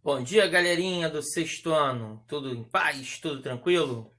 Bom dia, galerinha do sexto ano. Tudo em paz? Tudo tranquilo?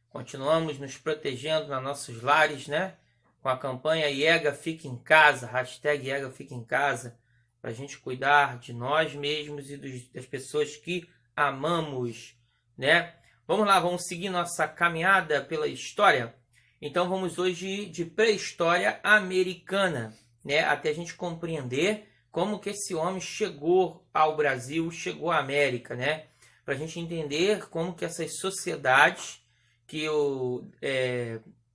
Continuamos nos protegendo nos nossos lares, né? Com a campanha IEGA Fica em Casa, hashtag IEGA Fica em Casa, para a gente cuidar de nós mesmos e das pessoas que amamos, né? Vamos lá, vamos seguir nossa caminhada pela história. Então vamos hoje de pré-história americana, né? Até a gente compreender como que esse homem chegou ao Brasil, chegou à América, né? Para a gente entender como que essas sociedades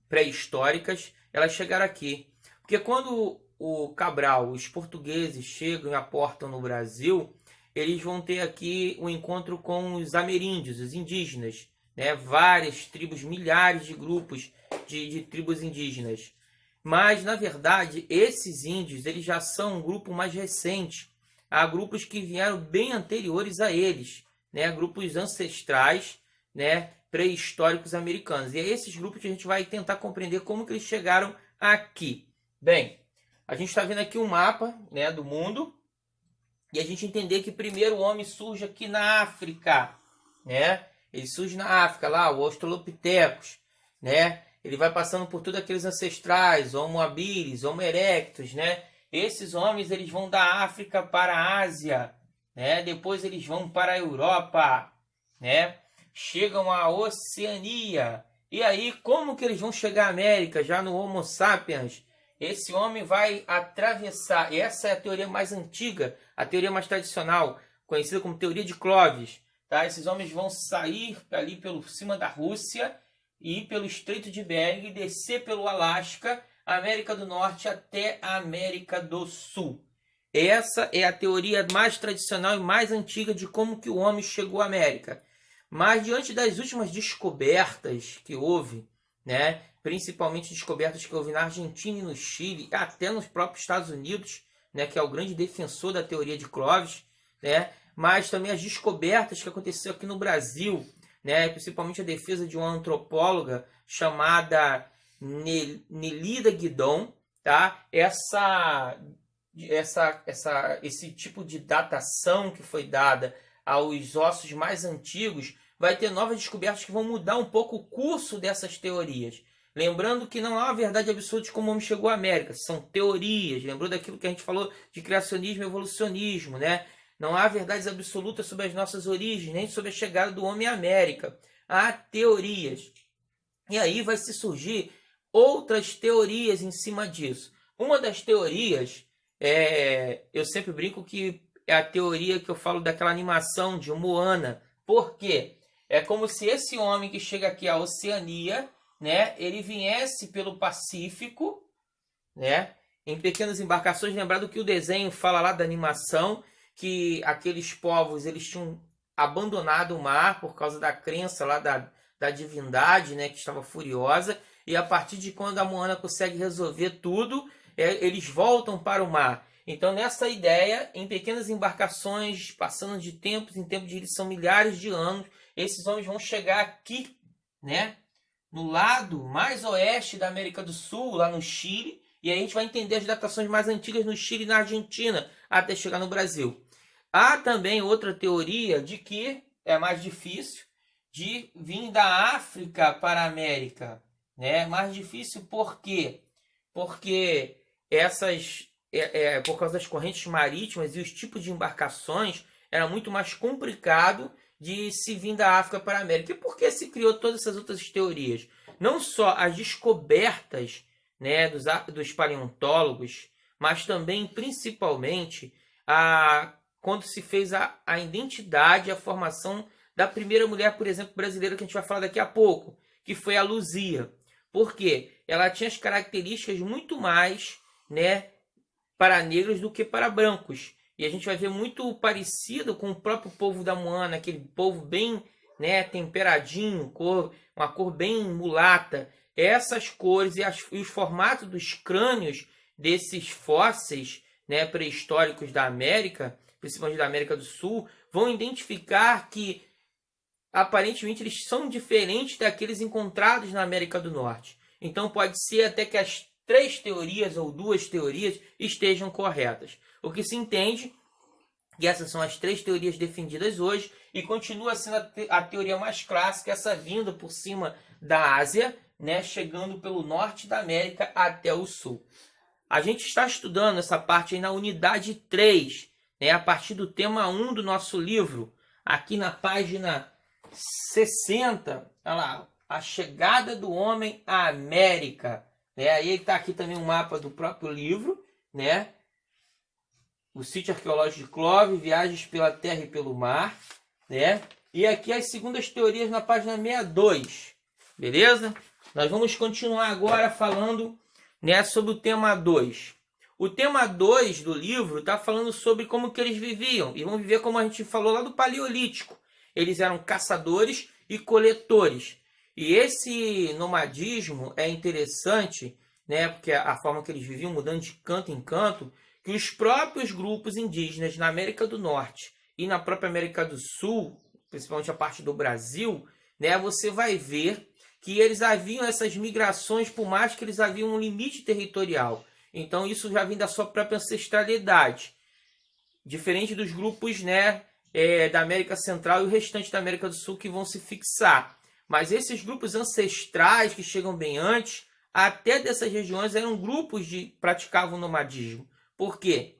pré-históricas, elas chegaram aqui. Porque quando o Cabral, os portugueses chegam e aportam no Brasil, eles vão ter aqui um encontro com os ameríndios, os indígenas, né? Várias tribos, milhares de grupos de tribos indígenas. Mas, na verdade, esses índios eles já são um grupo mais recente. Há grupos que vieram bem anteriores a eles, né? Grupos ancestrais, né? Pré-históricos americanos. E é esses grupos que a gente vai tentar compreender como que eles chegaram aqui. Bem, a gente está vendo aqui um mapa, né, do mundo. E a gente entender que primeiro o homem surge aqui na África, né? Ele surge na África, lá, o Australopithecus, né? Ele vai passando por todos aqueles ancestrais, Homo habilis, Homo erectus, né? Esses homens eles vão da África para a Ásia, né? Depois eles vão para a Europa, né? Chegam à Oceania. E aí, como que eles vão chegar à América, já no Homo sapiens? Esse homem vai atravessar, essa é a teoria mais antiga, a teoria mais tradicional, conhecida como teoria de Clovis. Tá? Esses homens vão sair ali pelo cima da Rússia, ir pelo Estreito de Bering, descer pelo Alasca, América do Norte até a América do Sul. Essa é a teoria mais tradicional e mais antiga de como que o homem chegou à América. Mas diante das últimas descobertas que houve, né, principalmente descobertas que houve na Argentina e no Chile, até nos próprios Estados Unidos, né, que é o grande defensor da teoria de Clovis, né, mas também as descobertas que aconteceram aqui no Brasil, né, principalmente a defesa de uma antropóloga chamada Nelida Guidon, tá? Esse tipo de datação que foi dada aos ossos mais antigos vai ter novas descobertas que vão mudar um pouco o curso dessas teorias. Lembrando que não há uma verdade absoluta de como o homem chegou à América, são teorias. Lembrou daquilo que a gente falou de criacionismo e evolucionismo, né? Não há verdades absolutas sobre as nossas origens, nem sobre a chegada do homem à América. Há teorias. E aí vai se surgir outras teorias em cima disso. Uma das teorias, eu sempre brinco que é a teoria que eu falo daquela animação de Moana. Por quê? É como se esse homem que chega aqui à Oceania, né, ele viesse pelo Pacífico, né, em pequenas embarcações. Lembrando que o desenho fala lá da animação, que aqueles povos eles tinham abandonado o mar por causa da crença lá da divindade, né, que estava furiosa. E a partir de quando a Moana consegue resolver tudo, eles voltam para o mar. Então, nessa ideia, em pequenas embarcações, passando de tempos em tempos, são milhares de anos, esses homens vão chegar aqui, né, no lado mais oeste da América do Sul, lá no Chile, e aí a gente vai entender as datações mais antigas no Chile e na Argentina, até chegar no Brasil. Há também outra teoria de que é mais difícil de vir da África para a América, né? Mais difícil por quê? Porque por causa das correntes marítimas e os tipos de embarcações, era muito mais complicado de se vir da África para a América. E por que se criou todas essas outras teorias? Não só as descobertas, né, dos paleontólogos, mas também, principalmente, quando se fez a identidade, a formação da primeira mulher, por exemplo, brasileira, que a gente vai falar daqui a pouco, que foi a Luzia. Por quê? Ela tinha as características muito mais, né, para negros do que para brancos. E a gente vai ver muito parecido com o próprio povo da Moana, aquele povo bem, né, temperadinho, uma cor bem mulata. Essas cores e os formatos dos crânios desses fósseis, né, pré-históricos da América, principalmente da América do Sul, vão identificar que aparentemente eles são diferentes daqueles encontrados na América do Norte. Então pode ser até que as 3 teorias ou 2 teorias estejam corretas. O que se entende E essas são as 3 teorias defendidas hoje, e continua sendo a teoria mais clássica, essa vinda por cima da Ásia, né, chegando pelo norte da América até o sul. A gente está estudando essa parte aí na unidade 3, né, a partir do tema 1 do nosso livro, aqui na página 60, olha lá, a chegada do homem à América. Né? Aí está aqui também um mapa do próprio livro, né? O sítio arqueológico de Clove, viagens pela terra e pelo mar, né? E aqui as segundas teorias na página 62, beleza? Nós vamos continuar agora falando, né, sobre o tema 2. O tema 2 do livro está falando sobre como que eles viviam, e vão viver como a gente falou lá do Paleolítico. Eles eram caçadores e coletores. E esse nomadismo é interessante, né, porque a forma que eles viviam, mudando de canto em canto, que os próprios grupos indígenas na América do Norte e na própria América do Sul, principalmente a parte do Brasil, né, você vai ver que eles haviam essas migrações, por mais que eles haviam um limite territorial. Então isso já vem da sua própria ancestralidade. Diferente dos grupos, né, da América Central e o restante da América do Sul que vão se fixar. Mas esses grupos ancestrais que chegam bem antes, até dessas regiões, eram grupos que praticavam nomadismo. Por quê?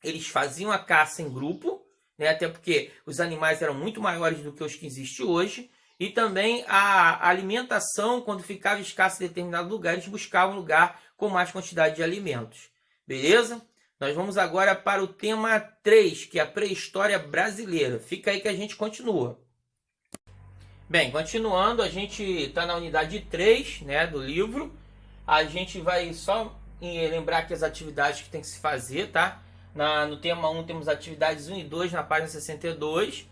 Eles faziam a caça em grupo, né? Até porque os animais eram muito maiores do que os que existem hoje. E também a alimentação, quando ficava escassa em determinado lugar, eles buscavam um lugar com mais quantidade de alimentos. Beleza? Nós vamos agora para o tema 3, que é a pré-história brasileira. Fica aí que a gente continua. Bem, continuando, a gente está na unidade 3, né, do livro. A gente vai só lembrar aqui as atividades que tem que se fazer, tá? No tema 1 temos atividades 1 e 2 na página 62.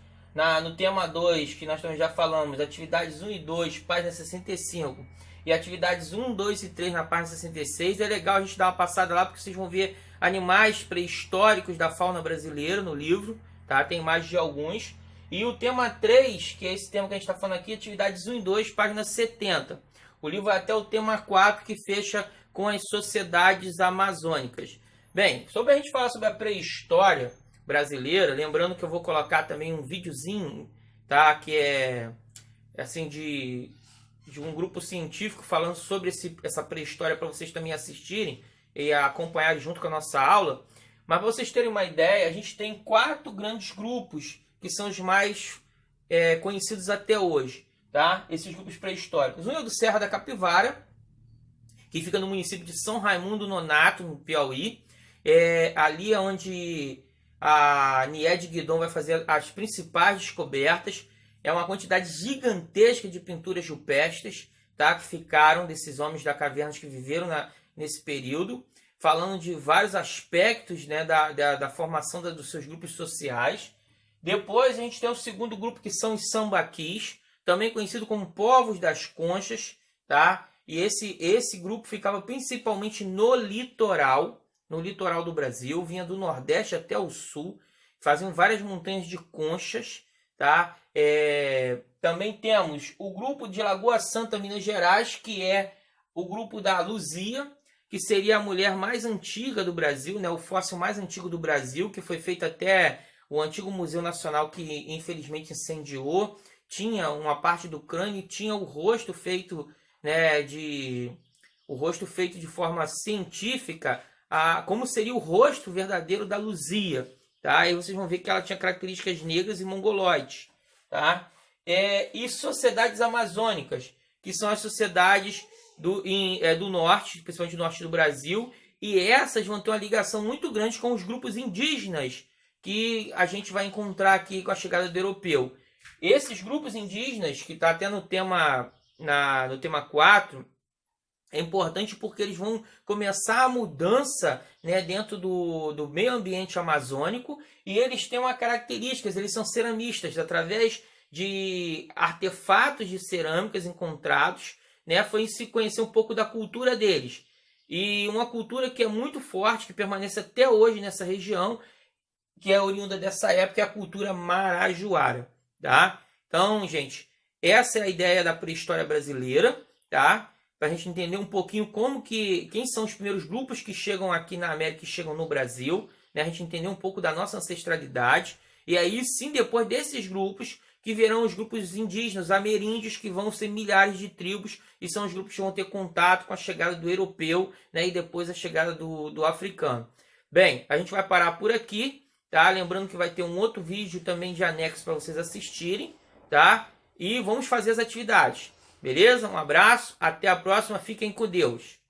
No tema 2, que nós também já falamos, atividades 1 e 2, página 65. E atividades 1, 2 e 3 na página 66. É legal a gente dar uma passada lá, porque vocês vão ver animais pré-históricos da fauna brasileira no livro, tá? Tem mais de alguns. E o tema 3, que é esse tema que a gente está falando aqui, atividades 1 e 2, página 70. O livro vai até o tema 4, que fecha com as sociedades amazônicas. Bem, sobre a gente falar sobre a pré-história brasileira, lembrando que eu vou colocar também um videozinho, tá? Que é assim de um grupo científico falando sobre essa pré-história para vocês também assistirem e acompanhar junto com a nossa aula. Mas para vocês terem uma ideia, a gente tem 4 grandes grupos que são os mais conhecidos até hoje, tá? Esses grupos pré-históricos. Um é o do Serra da Capivara, que fica no município de São Raimundo Nonato, no Piauí. Ali é onde a Nied Guidon vai fazer as principais descobertas. É uma quantidade gigantesca de pinturas rupestres, tá? Que ficaram desses homens da caverna que viveram nesse período, falando de vários aspectos, né, da formação dos seus grupos sociais. Depois a gente tem o segundo grupo, que são os sambaquis, também conhecido como povos das conchas, tá? E esse grupo ficava principalmente no litoral do Brasil, vinha do Nordeste até o Sul, faziam várias montanhas de conchas, tá? Também temos o grupo de Lagoa Santa, Minas Gerais, que é o grupo da Luzia, que seria a mulher mais antiga do Brasil, né? O fóssil mais antigo do Brasil, que foi feito até o antigo Museu Nacional, que infelizmente incendiou. Tinha uma parte do crânio e tinha o rosto feito, né, de forma científica, como seria o rosto verdadeiro da Luzia, tá? Aí vocês vão ver que ela tinha características negras e mongoloides, tá? E sociedades amazônicas, que são as sociedades do norte, principalmente do norte do Brasil, e essas vão ter uma ligação muito grande com os grupos indígenas que a gente vai encontrar aqui com a chegada do europeu. Esses grupos indígenas, que está até no tema 4, é importante porque eles vão começar a mudança, né, dentro do meio ambiente amazônico, e eles têm uma característica, eles são ceramistas, através de artefatos de cerâmicas encontrados, né, foi se conhecer um pouco da cultura deles. E uma cultura que é muito forte, que permanece até hoje nessa região, que é oriunda dessa época, é a cultura marajoara, tá? Então, gente, essa é a ideia da pré-história brasileira, tá? Para a gente entender um pouquinho quem são os primeiros grupos que chegam aqui na América e chegam no Brasil, né? A gente entender um pouco da nossa ancestralidade. E aí sim, depois desses grupos, que virão os grupos indígenas, ameríndios, que vão ser milhares de tribos, e são os grupos que vão ter contato com a chegada do europeu, né? E depois a chegada do africano. Bem, a gente vai parar por aqui, tá? Lembrando que vai ter um outro vídeo também de anexo para vocês assistirem, tá? E vamos fazer as atividades, beleza? Um abraço, até a próxima, fiquem com Deus.